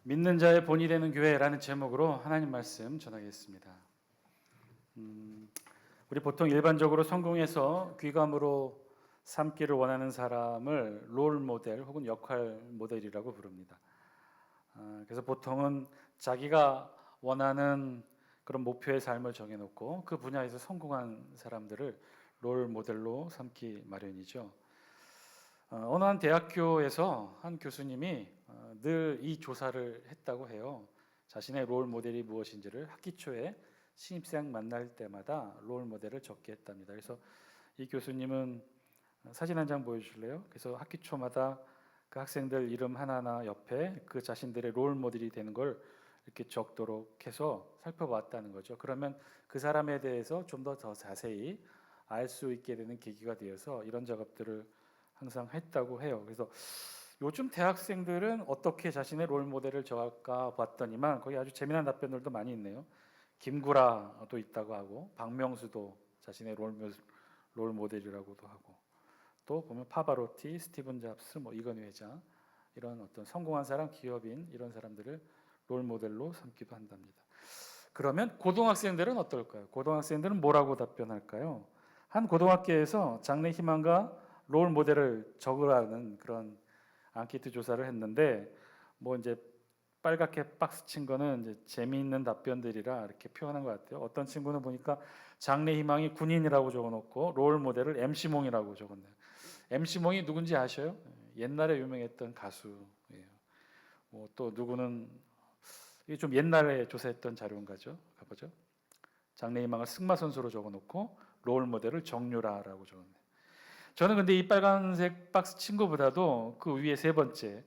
믿는 자의 본이 되는 교회라는 제목으로 하나님 말씀 전하겠습니다. 우리 보통 일반적으로 성공해서 귀감으로 삼기를 원하는 사람을 롤 모델 혹은 역할 모델이라고 부릅니다. 그래서 보통은 자기가 원하는 그런 목표의 삶을 정해놓고 그 분야에서 성공한 사람들을 롤 모델로 삼기 마련이죠. 어느 한 대학교에서 한 교수님이 늘 이 조사를 했다고 해요. 자신의 롤 모델이 무엇인지를 학기 초에 신입생 만날 때마다 롤 모델을 적게 했답니다. 그래서 이 교수님은 사진 한 장 보여주실래요? 그래서 학기 초마다 그 학생들 이름 하나하나 옆에 그 자신들의 롤 모델이 되는 걸 이렇게 적도록 해서 살펴봤다는 거죠. 그러면 그 사람에 대해서 좀 더 자세히 알 수 있게 되는 계기가 되어서 이런 작업들을 항상 했다고 해요. 그래서 요즘 대학생들은 어떻게 자신의 롤 모델을 정할까 봤더니만 거기 아주 재미난 답변들도 많이 있네요. 김구라도 있다고 하고 박명수도 자신의 롤 모델이라고도 하고 또 보면 파바로티, 스티븐 잡스, 이건희 회장 이런 어떤 성공한 사람, 기업인 이런 사람들을 롤 모델로 삼기도 한답니다. 그러면 고등학생들은 어떨까요? 고등학생들은 뭐라고 답변할까요? 한 고등학교에서 장래 희망과 롤 모델을 적으라는 그런 앙케이트 조사를 했는데 이제 빨갛게 박스 친 거는 이제 재미있는 답변들이라 이렇게 표현한 것 같아요. 어떤 친구는 보니까 장래 희망이 군인이라고 적어놓고 롤 모델을 MC몽이라고 적었네요. MC몽이 누군지 아셔요? 옛날에 유명했던 가수예요. 또 누구는 이게 좀 옛날에 조사했던 자료인가죠? 가보죠. 장래 희망을 승마 선수로 적어놓고 롤 모델을 정유라라고 적었네요. 저는 근데 이 빨간색 박스 친구보다도 그 위에 세 번째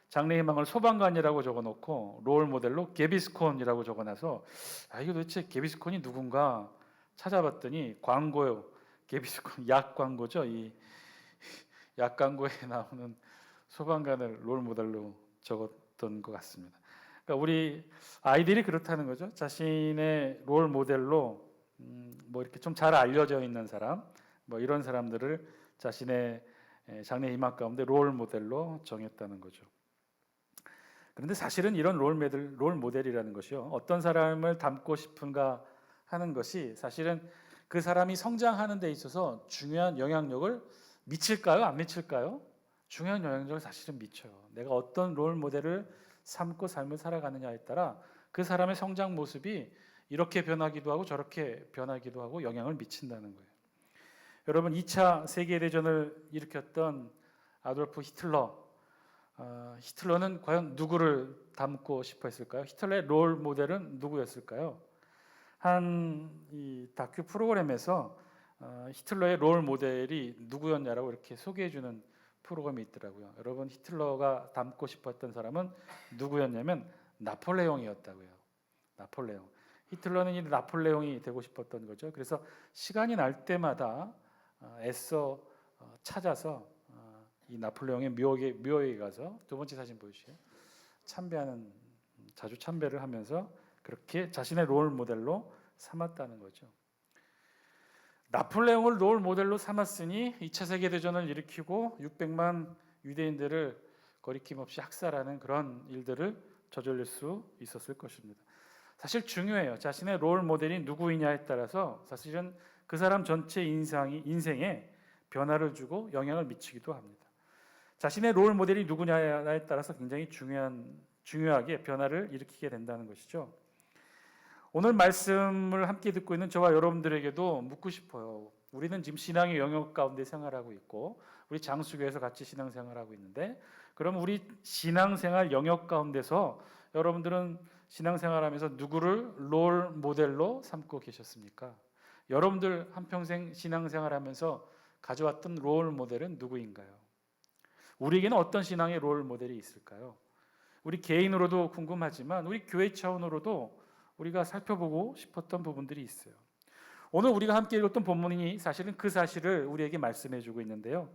장래 희망을 소방관이라고 적어놓고 롤 모델로 개비스콘이라고 적어놔서 이거 도대체 개비스콘이 누군가 찾아봤더니 광고요. 개비스콘 약 광고죠. 이 약 광고에 나오는 소방관을 롤 모델로 적었던 것 같습니다. 그러니까 우리 아이들이 그렇다는 거죠. 자신의 롤 모델로 이렇게 좀 잘 알려져 있는 사람, 이런 사람들을 자신의 장래 희망 가운데 롤 모델로 정했다는 거죠. 그런데 사실은 이런 롤 모델이라는 것이요. 어떤 사람을 닮고 싶은가 하는 것이 사실은 그 사람이 성장하는 데 있어서 중요한 영향력을 미칠까요? 안 미칠까요? 중요한 영향력을 사실은 미쳐요. 내가 어떤 롤 모델을 삼고 삶을 살아가느냐에 따라 그 사람의 성장 모습이 이렇게 변하기도 하고 저렇게 변하기도 하고 영향을 미친다는 거예요. 여러분 2차 세계대전을 일으켰던 아돌프 히틀러, 히틀러는 과연 누구를 닮고 싶어 했을까요? 히틀러의 롤 모델은 누구였을까요? 이 다큐 프로그램에서 히틀러의 롤 모델이 누구였냐라고 이렇게 소개해주는 프로그램이 있더라고요. 여러분 히틀러가 닮고 싶었던 사람은 누구였냐면 나폴레옹이었다고요. 나폴레옹. 히틀러는 이 나폴레옹이 되고 싶었던 거죠. 그래서 시간이 날 때마다 애써 찾아서 이 나폴레옹의 묘역에 가서 두 번째 사진 보여주세요. 자주 참배를 하면서 그렇게 자신의 롤 모델로 삼았다는 거죠. 나폴레옹을 롤 모델로 삼았으니 2차 세계대전을 일으키고 600만 유대인들을 거리낌 없이 학살하는 그런 일들을 저지를 수 있었을 것입니다. 사실 중요해요. 자신의 롤 모델이 누구이냐에 따라서 사실은 그 사람 전체 인생에 변화를 주고 영향을 미치기도 합니다. 자신의 롤 모델이 누구냐에 따라서 굉장히 중요하게 변화를 일으키게 된다는 것이죠. 오늘 말씀을 함께 듣고 있는 저와 여러분들에게도 묻고 싶어요. 우리는 지금 신앙의 영역 가운데 생활하고 있고 우리 장수교에서 같이 신앙생활하고 있는데 그럼 우리 신앙생활 영역 가운데서 여러분들은 신앙생활하면서 누구를 롤 모델로 삼고 계셨습니까? 여러분들 한평생 신앙생활하면서 가져왔던 롤 모델은 누구인가요? 우리에게는 어떤 신앙의 롤 모델이 있을까요? 우리 개인으로도 궁금하지만 우리 교회 차원으로도 우리가 살펴보고 싶었던 부분들이 있어요. 오늘 우리가 함께 읽었던 본문이 사실은 그 사실을 우리에게 말씀해주고 있는데요.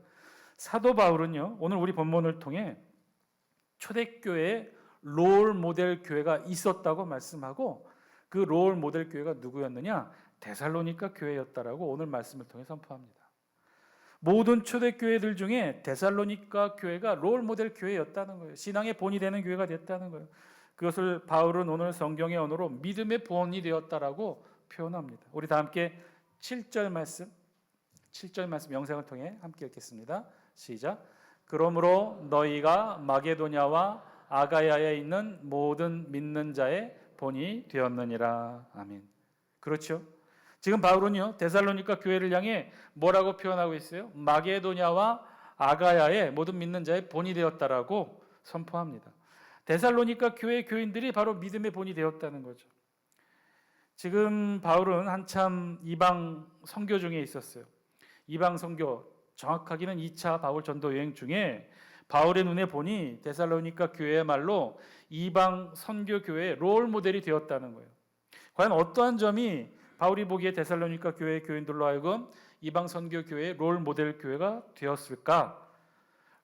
사도 바울은요, 오늘 우리 본문을 통해 초대교회에 롤 모델 교회가 있었다고 말씀하고 그 롤 모델 교회가 누구였느냐? 데살로니가 교회였다라고 오늘 말씀을 통해 선포합니다. 모든 초대교회들 중에 데살로니가 교회가 롤 모델 교회였다는 거예요. 신앙의 본이 되는 교회가 됐다는 거예요. 그것을 바울은 오늘 성경의 언어로 믿음의 본이 되었다라고 표현합니다. 우리 다 함께 7절 말씀 영상을 통해 함께 읽겠습니다. 시작. 그러므로 너희가 마게도냐와 아가야에 있는 모든 믿는 자의 본이 되었느니라. 아멘. 그렇죠? 지금 바울은요 데살로니가 교회를 향해 뭐라고 표현하고 있어요? 마게도냐와 아가야의 모든 믿는 자의 본이 되었다라고 선포합니다. 데살로니가 교회 교인들이 바로 믿음의 본이 되었다는 거죠. 지금 바울은 한참 이방 선교 중에 있었어요. 이방 선교, 정확하게는 2차 바울 전도 여행 중에 바울의 눈에 보니 데살로니가 교회야말로 이방 선교 교회의 롤 모델이 되었다는 거예요. 과연 어떠한 점이 바울이 보기에 데살로니가 교회 교인들로 하여금 이방 선교 교회의 롤 모델 교회가 되었을까?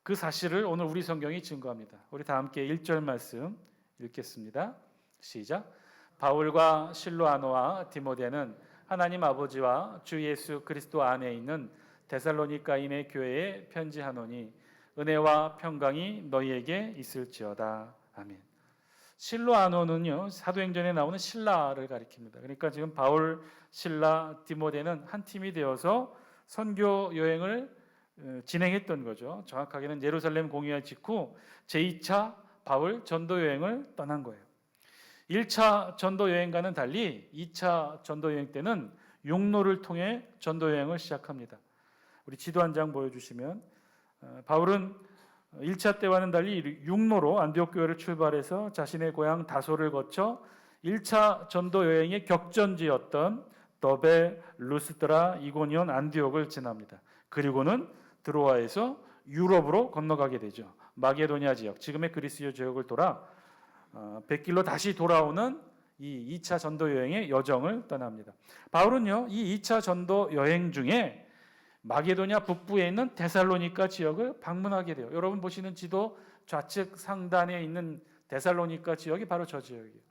그 사실을 오늘 우리 성경이 증거합니다. 우리 다 함께 1절 말씀 읽겠습니다. 시작. 바울과 실로아노와 디모데는 하나님 아버지와 주 예수 그리스도 안에 있는 데살로니가인의 교회에 편지하노니 은혜와 평강이 너희에게 있을지어다. 아멘. 실로아노는요 사도행전에 나오는 신라를 가리킵니다. 그러니까 지금 바울, 신라, 디모데는 한 팀이 되어서 선교 여행을 진행했던 거죠. 정확하게는 예루살렘 공의회 직후 제2차 바울 전도 여행을 떠난 거예요. 1차 전도 여행과는 달리 2차 전도 여행 때는 육로를 통해 전도 여행을 시작합니다. 우리 지도 한 장 보여주시면 바울은 1차 때와는 달리 육로로 안디옥 교회를 출발해서 자신의 고향 다소를 거쳐 1차 전도 여행의 격전지였던 더베, 루스드라, 이고니온, 안디옥을 지납니다. 그리고는 드로아에서 유럽으로 건너가게 되죠. 마게도니아 지역, 지금의 그리스요 지역을 돌아 백길로 다시 돌아오는 이 2차 전도 여행의 여정을 떠납니다. 바울은요, 이 2차 전도 여행 중에 마게도니아 북부에 있는 데살로니가 지역을 방문하게 돼요. 여러분 보시는 지도 좌측 상단에 있는 데살로니가 지역이 바로 저 지역이에요.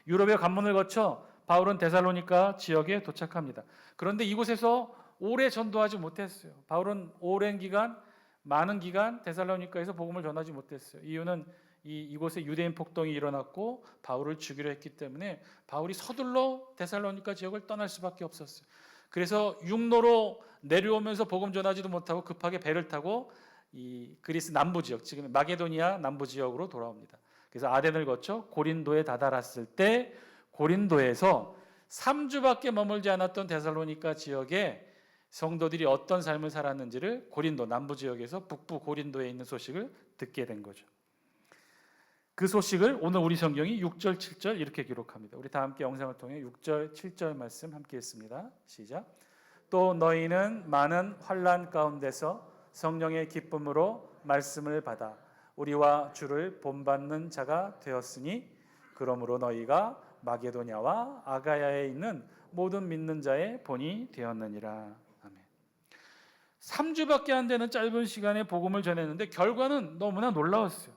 유럽의 관문을 거쳐 바울은 데살로니가 지역에 도착합니다. 그런데 이곳에서 오래 전도하지 못했어요. 바울은 오랜 기간, 많은 기간 데살로니가에서 복음을 전하지 못했어요. 이유는 이곳에 유대인 폭동이 일어났고 바울을 죽이려 했기 때문에 바울이 서둘러 데살로니가 지역을 떠날 수밖에 없었어요. 그래서 육로로 내려오면서 복음 전하지도 못하고 급하게 배를 타고 이 그리스 남부 지역, 지금 마게도니아 남부 지역으로 돌아옵니다. 그래서 아덴을 거쳐 고린도에 다다랐을 때 고린도에서 3주밖에 머물지 않았던 데살로니가 지역에 성도들이 어떤 삶을 살았는지를 고린도 남부 지역에서 북부 고린도에 있는 소식을 듣게 된 거죠. 그 소식을 오늘 우리 성경이 6절, 7절 이렇게 기록합니다. 우리 다 함께 영상을 통해 6절, 7절 말씀 함께 했습니다. 시작. 또 너희는 많은 환난 가운데서 성령의 기쁨으로 말씀을 받아 우리와 주를 본받는 자가 되었으니 그러므로 너희가 마게도냐와 아가야에 있는 모든 믿는 자의 본이 되었느니라. 아멘. 3주밖에 안 되는 짧은 시간에 복음을 전했는데 결과는 너무나 놀라웠어요.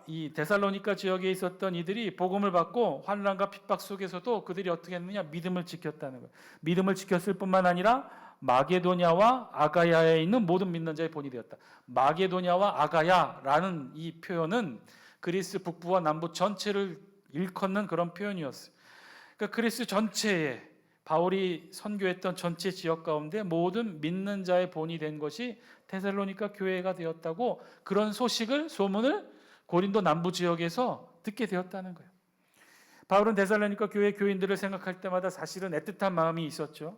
이 데살로니가 지역에 있었던 이들이 복음을 받고 환난과 핍박 속에서도 그들이 어떻게 했느냐? 믿음을 지켰다는 거예요. 믿음을 지켰을 뿐만 아니라 마게도냐와 아가야에 있는 모든 믿는 자의 본이 되었다. 마게도냐와 아가야라는 이 표현은 그리스 북부와 남부 전체를 일컫는 그런 표현이었어요. 그러니까 그리스 전체에 바울이 선교했던 전체 지역 가운데 모든 믿는 자의 본이 된 것이 데살로니가 교회가 되었다고 그런 소문을 고린도 남부 지역에서 듣게 되었다는 거예요. 바울은 데살로니가 교회 교인들을 생각할 때마다 사실은 애틋한 마음이 있었죠.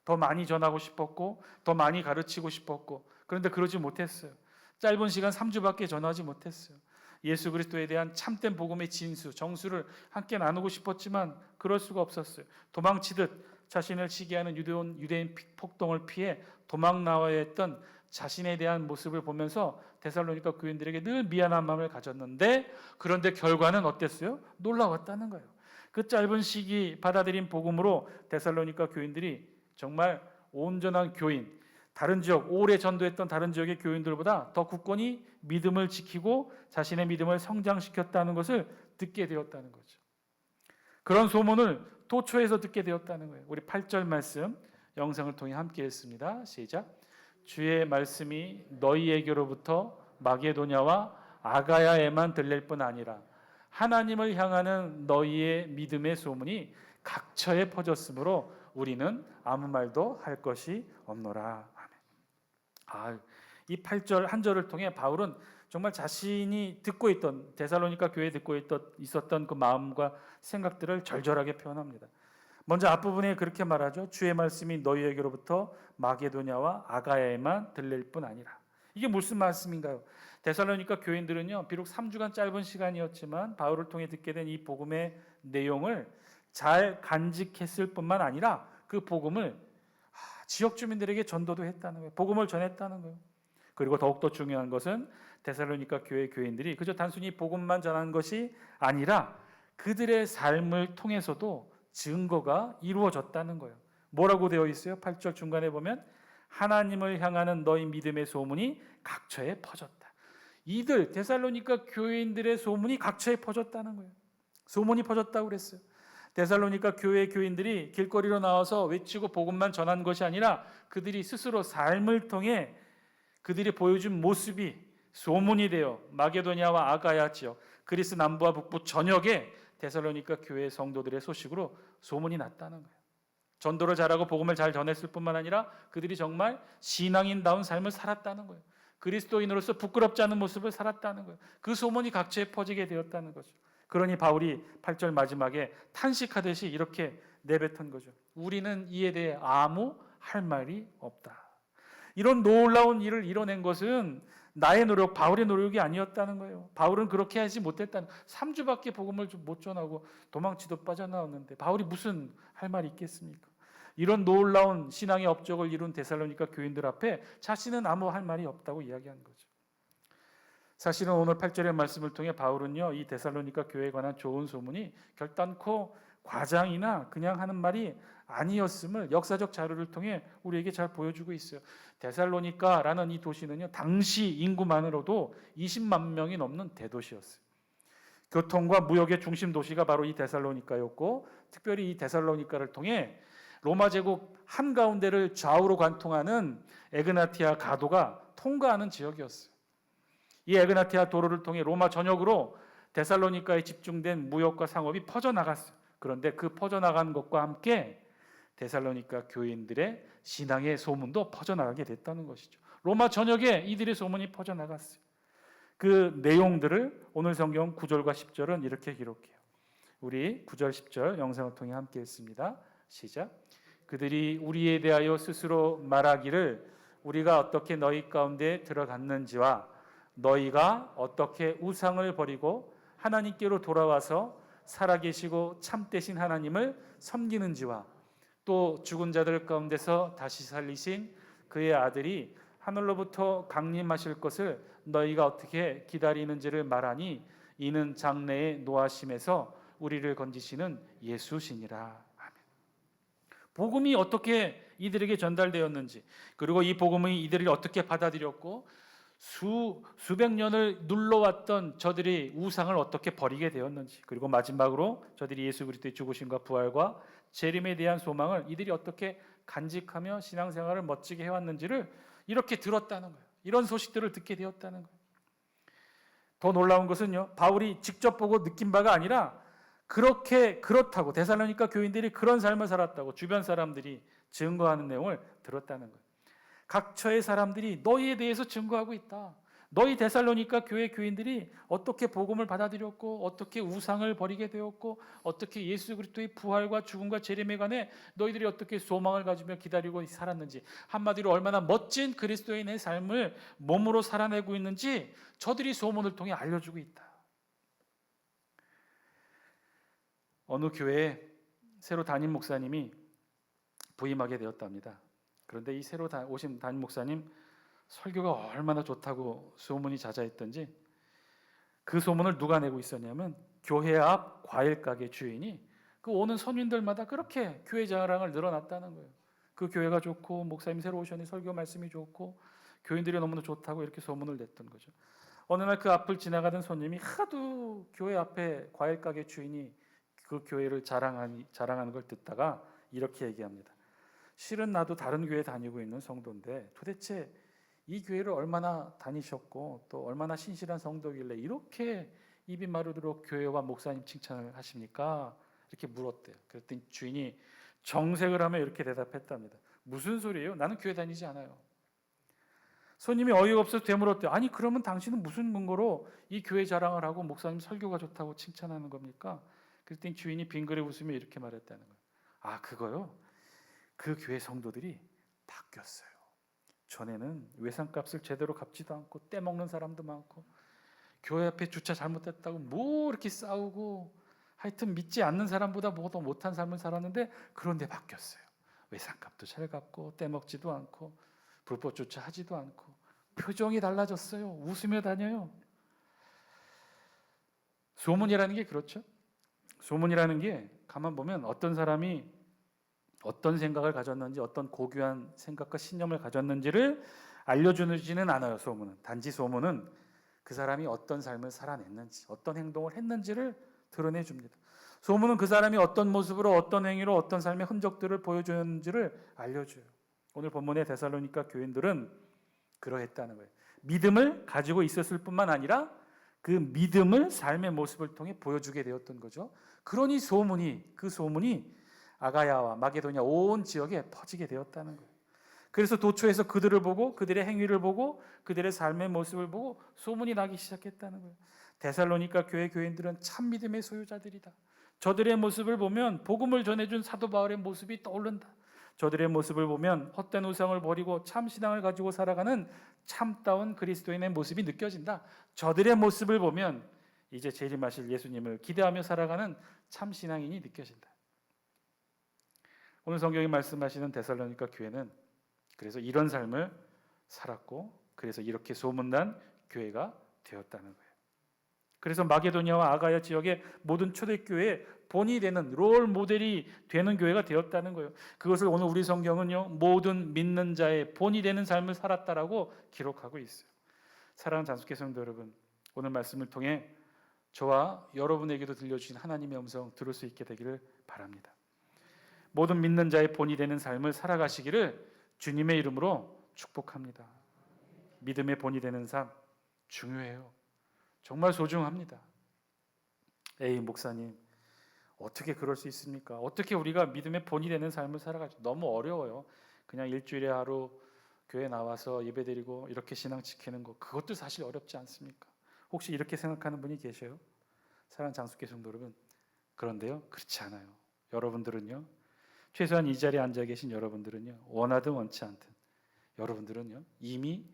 더 많이 전하고 싶었고 더 많이 가르치고 싶었고 그런데 그러지 못했어요. 짧은 시간 3주밖에 전하지 못했어요. 예수 그리스도에 대한 참된 복음의 진수, 정수를 함께 나누고 싶었지만 그럴 수가 없었어요. 도망치듯 자신을 시기하는 유대인 폭동을 피해 도망 나와야 했던 자신에 대한 모습을 보면서 데살로니가 교인들에게 늘 미안한 마음을 가졌는데 그런데 결과는 어땠어요? 놀라웠다는 거예요. 그 짧은 시기 받아들인 복음으로 데살로니가 교인들이 정말 온전한 교인, 다른 지역, 오래 전도했던 다른 지역의 교인들보다 더 굳건히 믿음을 지키고 자신의 믿음을 성장시켰다는 것을 듣게 되었다는 거죠. 그런 소문을 도초에서 듣게 되었다는 거예요. 우리 8절 말씀 영상을 통해 함께 했습니다. 시작. 주의 말씀이 너희에게로부터 마게도냐와 아가야에만 들릴 뿐 아니라 하나님을 향하는 너희의 믿음의 소문이 각처에 퍼졌으므로 우리는 아무 말도 할 것이 없노라. 아멘. 이 8절 한 절을 통해 바울은 정말 자신이 듣고 있던 데살로니가 교회에 듣고 있었던 그 마음과 생각들을 절절하게 표현합니다. 먼저 앞부분에 그렇게 말하죠. 주의 말씀이 너희에게로부터 마게도냐와 아가야에만 들릴 뿐 아니라. 이게 무슨 말씀인가요? 데살로니가 교인들은요, 비록 3주간 짧은 시간이었지만 바울을 통해 듣게 된 이 복음의 내용을 잘 간직했을 뿐만 아니라 그 복음을 지역 주민들에게 전도도 했다는 거예요. 복음을 전했다는 거예요. 그리고 더욱더 중요한 것은 데살로니가 교회 교인들이 그저 단순히 복음만 전하는 것이 아니라 그들의 삶을 통해서도 증거가 이루어졌다는 거예요. 뭐라고 되어 있어요? 8절 중간에 보면 하나님을 향하는 너희 믿음의 소문이 각처에 퍼졌다. 이들 데살로니가 교인들의 소문이 각처에 퍼졌다는 거예요. 소문이 퍼졌다고 그랬어요. 데살로니가 교회 교인들이 길거리로 나와서 외치고 복음만 전한 것이 아니라 그들이 스스로 삶을 통해 그들이 보여준 모습이 소문이 되어 마게도냐와 아가야 지역, 그리스 남부와 북부 전역에 데살로니가 교회 성도들의 소식으로 소문이 났다는 거예요. 전도를 잘하고 복음을 잘 전했을 뿐만 아니라 그들이 정말 신앙인다운 삶을 살았다는 거예요. 그리스도인으로서 부끄럽지 않은 모습을 살았다는 거예요. 그 소문이 각처에 퍼지게 되었다는 거죠. 그러니 바울이 8절 마지막에 탄식하듯이 이렇게 내뱉은 거죠. 우리는 이에 대해 아무 할 말이 없다. 이런 놀라운 일을 이뤄낸 것은 나의 노력, 바울의 노력이 아니었다는 거예요. 바울은 그렇게 하지 못했다는, 3주밖에 복음을 못 전하고 도망치도 빠져나왔는데 바울이 무슨 할 말이 있겠습니까? 이런 놀라운 신앙의 업적을 이룬 데살로니가 교인들 앞에 자신은 아무 할 말이 없다고 이야기한 거죠. 사실은 오늘 8절의 말씀을 통해 바울은요, 이 데살로니가 교회에 관한 좋은 소문이 결단코 과장이나 그냥 하는 말이 아니었음을 역사적 자료를 통해 우리에게 잘 보여주고 있어요. 데살로니가라는 이 도시는요, 당시 인구만으로도 20만 명이 넘는 대도시였어요. 교통과 무역의 중심 도시가 바로 이 데살로니가였고, 특별히 이 데살로니가를 통해 로마 제국 한가운데를 좌우로 관통하는 에그나티아 가도가 통과하는 지역이었어요. 이 에그나티아 도로를 통해 로마 전역으로 데살로니가에 집중된 무역과 상업이 퍼져나갔어요. 그런데 그 퍼져나간 것과 함께 데살로니가 교인들의 신앙의 소문도 퍼져나가게 됐다는 것이죠. 로마 전역에 이들의 소문이 퍼져나갔어요. 그 내용들을 오늘 성경 9절과 10절은 이렇게 기록해요. 우리 9절 10절 영상을 통해 함께 읽습니다. 시작. 그들이 우리에 대하여 스스로 말하기를 우리가 어떻게 너희 가운데 들어갔는지와 너희가 어떻게 우상을 버리고 하나님께로 돌아와서 살아계시고 참되신 하나님을 섬기는지와 또 죽은 자들 가운데서 다시 살리신 그의 아들이 하늘로부터 강림하실 것을 너희가 어떻게 기다리는지를 말하니 이는 장래의 노하심에서 우리를 건지시는 예수시니라. 아멘. 복음이 어떻게 이들에게 전달되었는지, 그리고 이 복음이 이들이 어떻게 받아들였고 수백 년을 눌러왔던 저들이 우상을 어떻게 버리게 되었는지, 그리고 마지막으로 저들이 예수 그리스도의 죽으심과 부활과 재림에 대한 소망을 이들이 어떻게 간직하며 신앙생활을 멋지게 해왔는지를 이렇게 들었다는 거예요. 이런 소식들을 듣게 되었다는 거예요. 더 놀라운 것은요, 바울이 직접 보고 느낀 바가 아니라 그렇다고 데살로니가 교인들이 그런 삶을 살았다고 주변 사람들이 증거하는 내용을 들었다는 거예요. 각처의 사람들이 너희에 대해서 증거하고 있다. 너희 데살로니가 교회 교인들이 어떻게 복음을 받아들였고 어떻게 우상을 버리게 되었고 어떻게 예수 그리스도의 부활과 죽음과 재림에 관해 너희들이 어떻게 소망을 가지며 기다리고 살았는지, 한마디로 얼마나 멋진 그리스도인의 삶을 몸으로 살아내고 있는지 저들이 소문을 통해 알려주고 있다. 어느 교회에 새로 담임 목사님이 부임하게 되었답니다. 그런데 이 새로 오신 담임 목사님 설교가 얼마나 좋다고 소문이 자자했던지 그 소문을 누가 내고 있었냐면 교회 앞 과일 가게 주인이 그 오는 손님들마다 그렇게 교회 자랑을 늘어났다는 거예요. 그 교회가 좋고 목사님 새로 오셨니 설교 말씀이 좋고 교인들이 너무나 좋다고 이렇게 소문을 냈던 거죠. 어느 날 그 앞을 지나가던 손님이 하도 교회 앞에 과일 가게 주인이 그 교회를 자랑하는 걸 듣다가 이렇게 얘기합니다. 실은 나도 다른 교회 다니고 있는 성도인데 도대체 이 교회를 얼마나 다니셨고 또 얼마나 신실한 성도길래 이렇게 입이 마르도록 교회와 목사님 칭찬을 하십니까? 이렇게 물었대요. 그랬더니 주인이 정색을 하며 이렇게 대답했답니다. 무슨 소리예요? 나는 교회 다니지 않아요. 손님이 어이가 없어서 되물었대요. 아니 그러면 당신은 무슨 근거로 이 교회 자랑을 하고 목사님 설교가 좋다고 칭찬하는 겁니까? 그랬더니 주인이 빙그레 웃으며 이렇게 말했다는 거예요. 아 그거요? 그 교회 성도들이 바뀌었어요. 전에는 외상값을 제대로 갚지도 않고 떼먹는 사람도 많고 교회 앞에 주차 잘못했다고 뭐 이렇게 싸우고 하여튼 믿지 않는 사람보다 뭐더 못한 삶을 살았는데 그런데 바뀌었어요. 외상값도 잘 갚고 떼먹지도 않고 불법 주차하지도 않고 표정이 달라졌어요. 웃으며 다녀요. 소문이라는 게 그렇죠. 소문이라는 게 가만 보면 어떤 사람이 어떤 생각을 가졌는지 어떤 고귀한 생각과 신념을 가졌는지를 알려주지는 않아요. 소문은. 단지 소문은 그 사람이 어떤 삶을 살아냈는지 어떤 행동을 했는지를 드러내줍니다. 소문은 그 사람이 어떤 모습으로 어떤 행위로 어떤 삶의 흔적들을 보여주는지를 알려줘요. 오늘 본문의 데살로니가 교인들은 그러했다는 거예요. 믿음을 가지고 있었을 뿐만 아니라 그 믿음을 삶의 모습을 통해 보여주게 되었던 거죠. 그러니 그 소문이 아가야와 마게도냐 온 지역에 퍼지게 되었다는 거예요. 그래서 도처에서 그들을 보고 그들의 행위를 보고 그들의 삶의 모습을 보고 소문이 나기 시작했다는 거예요. 데살로니가 교회 교인들은 참 믿음의 소유자들이다. 저들의 모습을 보면 복음을 전해준 사도 바울의 모습이 떠오른다. 저들의 모습을 보면 헛된 우상을 버리고 참 신앙을 가지고 살아가는 참다운 그리스도인의 모습이 느껴진다. 저들의 모습을 보면 이제 재림하실 예수님을 기대하며 살아가는 참 신앙인이 느껴진다. 오늘 성경이 말씀하시는 데살로니가 교회는 그래서 이런 삶을 살았고 그래서 이렇게 소문난 교회가 되었다는 거예요. 그래서 마게도냐와 아가야 지역의 모든 초대교회의 본이 되는 롤 모델이 되는 교회가 되었다는 거예요. 그것을 오늘 우리 성경은요 모든 믿는 자의 본이 되는 삶을 살았다라고 기록하고 있어요. 사랑하는 잔숙회 성도 여러분, 오늘 말씀을 통해 저와 여러분에게도 들려주신 하나님의 음성 들을 수 있게 되기를 바랍니다. 모든 믿는 자의 본이 되는 삶을 살아가시기를 주님의 이름으로 축복합니다. 믿음의 본이 되는 삶 중요해요. 정말 소중합니다. 에이 목사님 어떻게 그럴 수 있습니까? 어떻게 우리가 믿음의 본이 되는 삶을 살아가지? 너무 어려워요. 그냥 일주일에 하루 교회 나와서 예배드리고 이렇게 신앙 지키는 거 그것도 사실 어렵지 않습니까? 혹시 이렇게 생각하는 분이 계셔요? 사랑하는 장숙회 성도 여러분, 그런데요 그렇지 않아요. 여러분들은요 최소한 이 자리에 앉아 계신 여러분들은요 원하든 원치 않든 여러분들은요 이미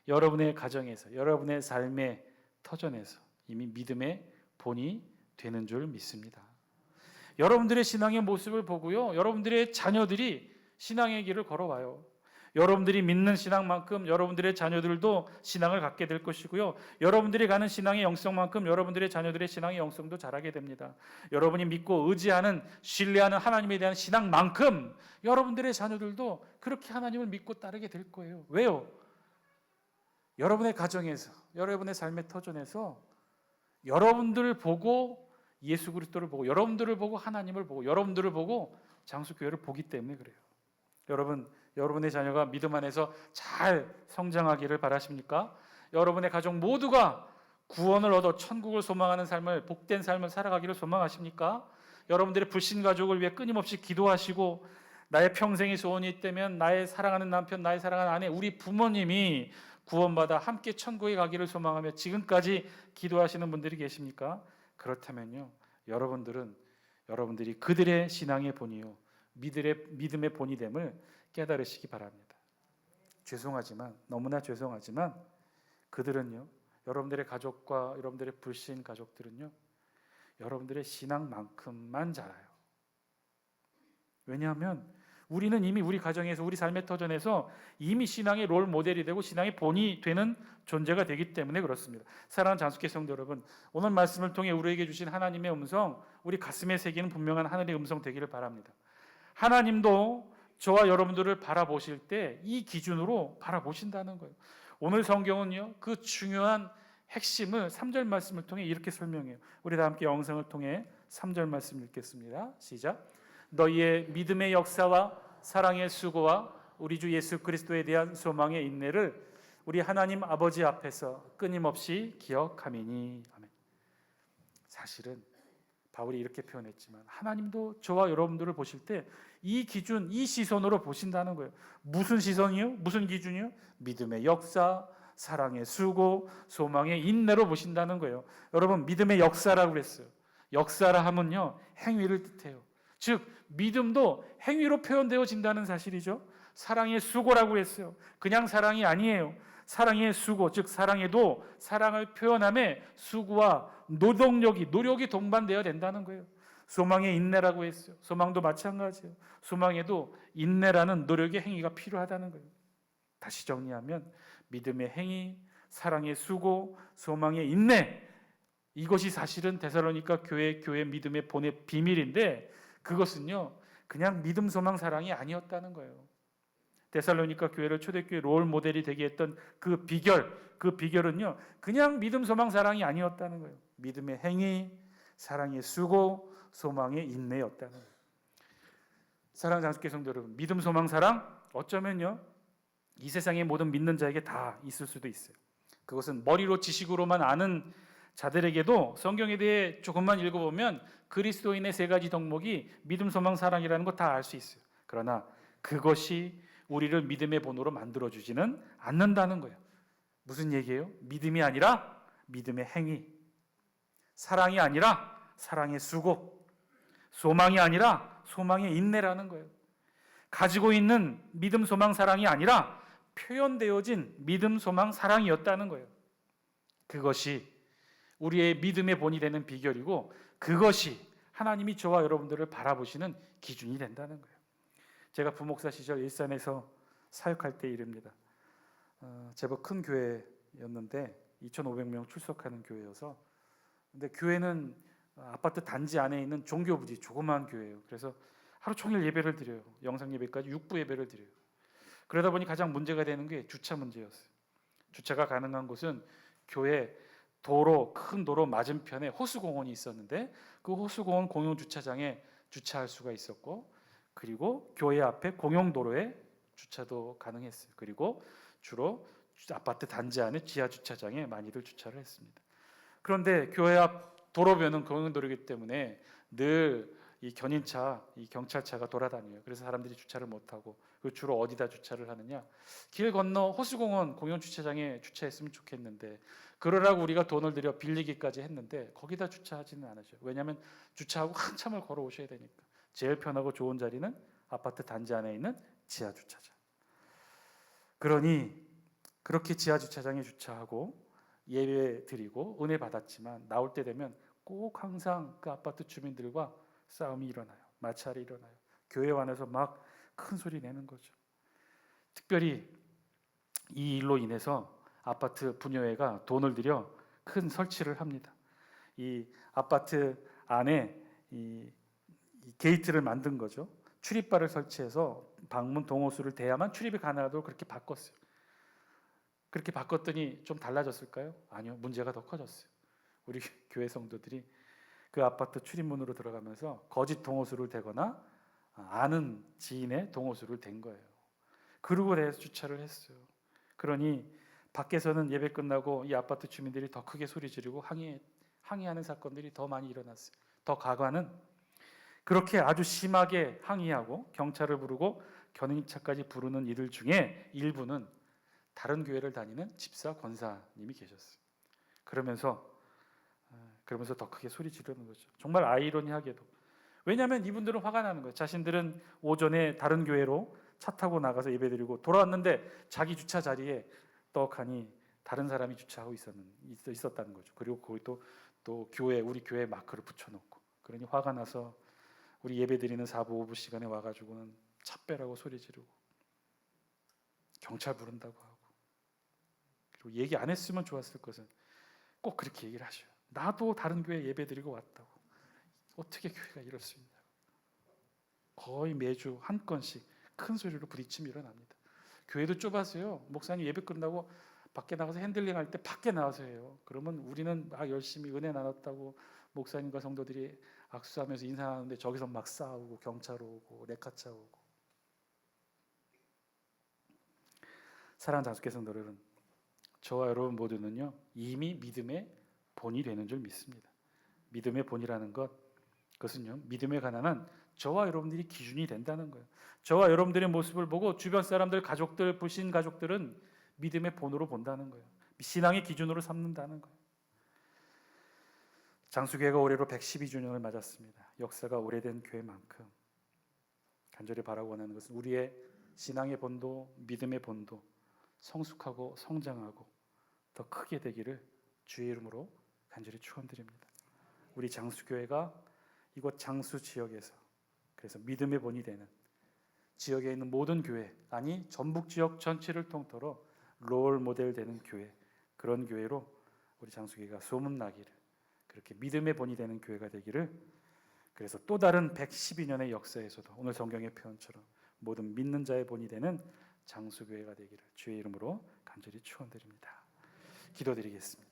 여러분의 가정에서 여러분의 삶의 터전에서 이미 믿음의 본이 되는 줄 믿습니다. 여러분들의 신앙의 모습을 보고요 여러분들의 자녀들이 신앙의 길을 걸어와요. 여러분들이 믿는 신앙만큼 여러분들의 자녀들도 신앙을 갖게 될 것이고요 여러분들이 가는 신앙의 영성만큼 여러분들의 자녀들의 신앙의 영성도 자라게 됩니다. 여러분이 믿고 의지하는 신뢰하는 하나님에 대한 신앙만큼 여러분들의 자녀들도 그렇게 하나님을 믿고 따르게 될 거예요. 왜요? 여러분의 가정에서 여러분의 삶의 터전에서 여러분들을 보고 예수 그리스도를 보고 여러분들을 보고 하나님을 보고 여러분들을 보고 장수교회를 보기 때문에 그래요. 여러분, 여러분의 자녀가 믿음 안에서 잘 성장하기를 바라십니까? 여러분의 가족 모두가 구원을 얻어 천국을 소망하는 삶을 복된 삶을 살아가기를 소망하십니까? 여러분들의 불신 가족을 위해 끊임없이 기도하시고 나의 평생의 소원이 있다면 나의 사랑하는 남편, 나의 사랑하는 아내, 우리 부모님이 구원받아 함께 천국에 가기를 소망하며 지금까지 기도하시는 분들이 계십니까? 그렇다면요 여러분들이 그들의 신앙의 본이요 믿음의 본이 됨을 깨달으시기 바랍니다. 죄송하지만 너무나 죄송하지만 그들은요 여러분들의 가족과 여러분들의 불신 가족들은요 여러분들의 신앙만큼만 자라요. 왜냐하면 우리는 이미 우리 가정에서 우리 삶의 터전에서 이미 신앙의 롤 모델이 되고 신앙의 본이 되는 존재가 되기 때문에 그렇습니다. 사랑하는 장숙회 성도 여러분, 오늘 말씀을 통해 우리에게 주신 하나님의 음성, 우리 가슴에 새기는 분명한 하늘의 음성 되기를 바랍니다. 하나님도 저와 여러분들을 바라보실 때 이 기준으로 바라보신다는 거예요. 오늘 성경은요 그 중요한 핵심을 3절 말씀을 통해 이렇게 설명해요. 우리 다 함께 영성을 통해 3절 말씀 읽겠습니다. 시작. 너희의 믿음의 역사와 사랑의 수고와 우리 주 예수 그리스도에 대한 소망의 인내를 우리 하나님 아버지 앞에서 끊임없이 기억함이니. 아멘. 사실은 바울이 이렇게 표현했지만 하나님도 저와 여러분들을 보실 때 이 기준, 이 시선으로 보신다는 거예요. 무슨 시선이요? 무슨 기준이요? 믿음의 역사, 사랑의 수고, 소망의 인내로 보신다는 거예요. 여러분, 믿음의 역사라고 그랬어요. 역사라 하면요, 행위를 뜻해요. 즉 믿음도 행위로 표현되어진다는 사실이죠. 사랑의 수고라고 했어요. 그냥 사랑이 아니에요. 사랑의 수고, 즉 사랑에도 사랑을 표현함에 수고와 노력이 동반되어야 된다는 거예요. 소망의 인내라고 했어요. 소망도 마찬가지예요. 소망에도 인내라는 노력의 행위가 필요하다는 거예요. 다시 정리하면 믿음의 행위, 사랑의 수고, 소망의 인내, 이것이 사실은 데살로니가 교회 믿음의 본의 비밀인데 그것은요 그냥 믿음, 소망, 사랑이 아니었다는 거예요. 데살로니가 교회를 초대교회 롤 모델이 되게 했던 그 비결은요 그냥 믿음, 소망, 사랑이 아니었다는 거예요. 믿음의 행위, 사랑의 수고, 소망의 인내였다는 거예요. 사랑하는 장수교회 성도 여러분, 믿음, 소망, 사랑 어쩌면요 이 세상의 모든 믿는 자에게 다 있을 수도 있어요. 그것은 머리로 지식으로만 아는 자들에게도 성경에 대해 조금만 읽어보면 그리스도인의 세 가지 덕목이 믿음, 소망, 사랑이라는 거 다 알 수 있어요. 그러나 그것이 우리를 믿음의 본으로 만들어주지는 않는다는 거예요. 무슨 얘기예요? 믿음이 아니라 믿음의 행위, 사랑이 아니라 사랑의 수고, 소망이 아니라 소망의 인내라는 거예요. 가지고 있는 믿음, 소망, 사랑이 아니라 표현되어진 믿음, 소망, 사랑이었다는 거예요. 그것이 우리의 믿음의 본이 되는 비결이고 그것이 하나님이 저와 여러분들을 바라보시는 기준이 된다는 거예요. 제가 부목사 시절 일산에서 사역할 때 일입니다. 제법 큰 교회였는데 2,500명 출석하는 교회여서 근데 교회는 아파트 단지 안에 있는 종교부지 조그마한 교회예요. 그래서 하루 종일 예배를 드려요. 영상 예배까지 6부 예배를 드려요. 그러다 보니 가장 문제가 되는 게 주차 문제였어요. 주차가 가능한 곳은 교회 큰 도로 맞은편에 호수공원이 있었는데 그 호수공원 공용 주차장에 주차할 수가 있었고 그리고 교회 앞에 공용도로에 주차도 가능했어요. 그리고 주로 아파트 단지 안에 지하 주차장에 많이들 주차를 했습니다. 그런데 교회 앞 도로변은 공용도로이기 때문에 늘 이 견인차, 이 경찰차가 돌아다녀요. 그래서 사람들이 주차를 못하고 주로 어디다 주차를 하느냐? 길 건너 호수공원 공용 주차장에 주차했으면 좋겠는데 그러라고 우리가 돈을 들여 빌리기까지 했는데 거기다 주차하지는 않으셔요. 왜냐하면 주차하고 한참을 걸어오셔야 되니까. 제일 편하고 좋은 자리는 아파트 단지 안에 있는 지하 주차장. 그러니 그렇게 지하 주차장에 주차하고 예배 드리고 은혜 받았지만 나올 때 되면 꼭 항상 그 아파트 주민들과 싸움이 일어나요. 마찰이 일어나요. 교회 안에서 막 큰 소리 내는 거죠. 특별히 이 일로 인해서 아파트 분여회가 돈을 들여 큰 설치를 합니다. 이 아파트 안에 이 게이트를 만든 거죠. 출입발을 설치해서 방문 동호수를 대야만 출입이 가능하도록 그렇게 바꿨어요. 그렇게 바꿨더니 좀 달라졌을까요? 아니요. 문제가 더 커졌어요. 우리 교회 성도들이 그 아파트 출입문으로 들어가면서 거짓 동호수를 대거나 아는 지인의 동호수를 댄 거예요. 그러고 내서 주차를 했어요. 그러니 밖에서는 예배 끝나고 이 아파트 주민들이 더 크게 소리 지르고 항의하는 사건들이 더 많이 일어났어요. 더 가관은 그렇게 아주 심하게 항의하고 경찰을 부르고 견인차까지 부르는 이들 중에 일부는 다른 교회를 다니는 집사 권사님이 계셨어요. 그러면서 더 크게 소리 지르는 거죠. 정말 아이러니하게도. 왜냐하면 이분들은 화가 나는 거예요. 자신들은 오전에 다른 교회로 차 타고 나가서 예배드리고 돌아왔는데 자기 주차 자리에 떡하니 다른 사람이 주차하고 있었다는 거죠. 그리고 거기 또 우리 교회 마크를 붙여놓고 그러니 화가 나서 우리 예배드리는 4부 5부 시간에 와가지고는 차 빼라고 소리 지르고 경찰 부른다고 하고 그리고 얘기 안 했으면 좋았을 것은 꼭 그렇게 얘기를 하셔요. 나도 다른 교회 예배드리고 왔다고. 어떻게 교회가 이럴 수 있냐고. 거의 매주 한 건씩 큰 소리로 부딪힘이 일어납니다. 교회도 좁아서요. 목사님 예배 끝나고 밖에 나가서 핸들링 할 때 밖에 나와서 해요. 그러면 우리는 막 열심히 은혜 나눴다고 목사님과 성도들이 악수하면서 인사하는데 저기서 막 싸우고 경찰 오고 레카차 오고. 사랑하는 장수교회 성도 여러분, 저와 여러분 모두는요 이미 믿음의 본이 되는 줄 믿습니다. 믿음의 본이라는 그것은요 믿음에 관한 저와 여러분들이 기준이 된다는 거예요. 저와 여러분들의 모습을 보고 주변 사람들, 가족들, 불신 가족들은 믿음의 본으로 본다는 거예요. 신앙의 기준으로 삼는다는 거예요. 장수교회가 올해로 112주년을 맞았습니다. 역사가 오래된 교회만큼 간절히 바라고 원하는 것은 우리의 신앙의 본도, 믿음의 본도 성숙하고 성장하고 더 크게 되기를 주의 이름으로 간절히 축원드립니다. 우리 장수교회가 이곳 장수 지역에서 그래서 믿음의 본이 되는 지역에 있는 모든 교회, 아니 전북 지역 전체를 통틀어 롤 모델 되는 교회, 그런 교회로 우리 장수교회가 소문나기를, 그렇게 믿음의 본이 되는 교회가 되기를, 그래서 또 다른 112년의 역사에서도 오늘 성경의 표현처럼 모든 믿는 자의 본이 되는 장수교회가 되기를 주의 이름으로 간절히 축원드립니다. 기도드리겠습니다.